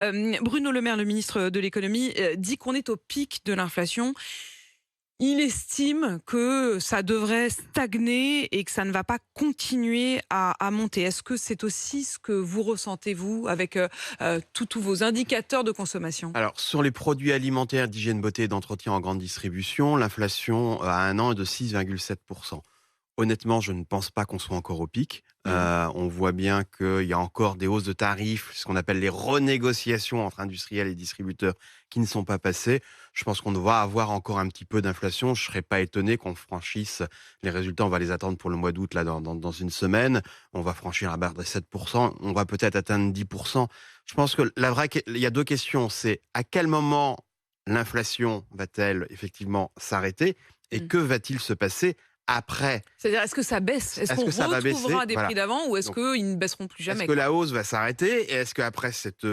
Bruno Le Maire, le ministre de l'économie, dit qu'on est au pic de l'inflation. Il estime que ça devrait stagner et que ça ne va pas continuer à monter. Est-ce que c'est aussi ce que vous ressentez, vous, avec tous vos indicateurs de consommation? Alors, sur les produits alimentaires d'hygiène beauté et d'entretien en grande distribution, l'inflation à un an est de 6,7%. Honnêtement, je ne pense pas qu'on soit encore au pic. Mmh. On voit bien qu'il y a encore des hausses de tarifs, ce qu'on appelle les renégociations entre industriels et distributeurs qui ne sont pas passées. Je pense qu'on va avoir encore un petit peu d'inflation. Je ne serais pas étonné qu'on franchisse les résultats. On va les attendre pour le mois d'août, là, dans une semaine. On va franchir la barre des 7%. On va peut-être atteindre 10%. Je pense que il y a deux questions. C'est à quel moment l'inflation va-t-elle effectivement s'arrêter et Mmh. que va-t-il se passer après? C'est-à-dire, est-ce que ça baisse? Est-ce Est-ce qu'on que ça va baisser? retrouvera des Voilà. prix d'avant ou est-ce Donc, qu'ils ne baisseront plus est-ce jamais, que quoi? la hausse va s'arrêter? Et est-ce qu'après cet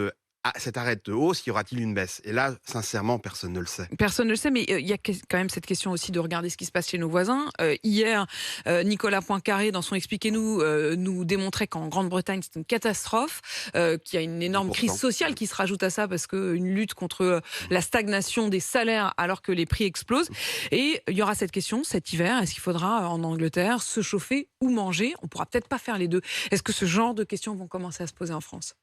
arrêt de hausse, y aura-t-il une baisse? Et là, sincèrement, personne ne le sait. Personne ne le sait, mais il y a quand même cette question aussi de regarder ce qui se passe chez nos voisins. Hier, Nicolas Poincaré, dans son Expliquez-nous, nous démontrait qu'en Grande-Bretagne, c'est une catastrophe, qu'il y a une énorme crise 10%. sociale qui se rajoute à ça parce qu'une lutte contre la stagnation des salaires alors que les prix explosent. Et il y aura cette question cet hiver, est-ce qu'il faudra en Angleterre se chauffer ou manger? On pourra peut-être pas faire les deux. Est-ce que ce genre de questions vont commencer à se poser en France?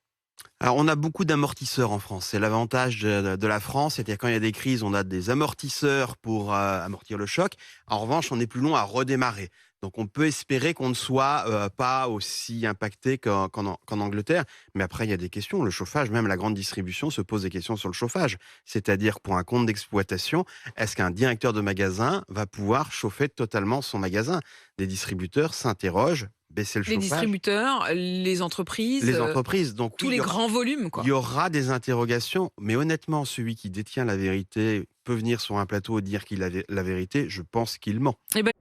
Alors, on a beaucoup d'amortisseurs en France. C'est l'avantage de la France, c'est-à-dire quand il y a des crises, on a des amortisseurs pour amortir le choc. En revanche, on est plus long à redémarrer. Donc, on peut espérer qu'on ne soit pas aussi impacté qu'en Angleterre. Mais après, il y a des questions. Le chauffage, même la grande distribution se pose des questions sur le chauffage. C'est-à-dire, pour un compte d'exploitation, est-ce qu'un directeur de magasin va pouvoir chauffer totalement son magasin? Des distributeurs s'interrogent, baisser le Les chauffage, distributeurs, les entreprises, les entreprises. Donc tous oui, les grands volumes, il quoi. y aura des interrogations, mais honnêtement, celui qui détient la vérité peut venir sur un plateau et dire qu'il a la vérité, je pense qu'il ment. Eh ben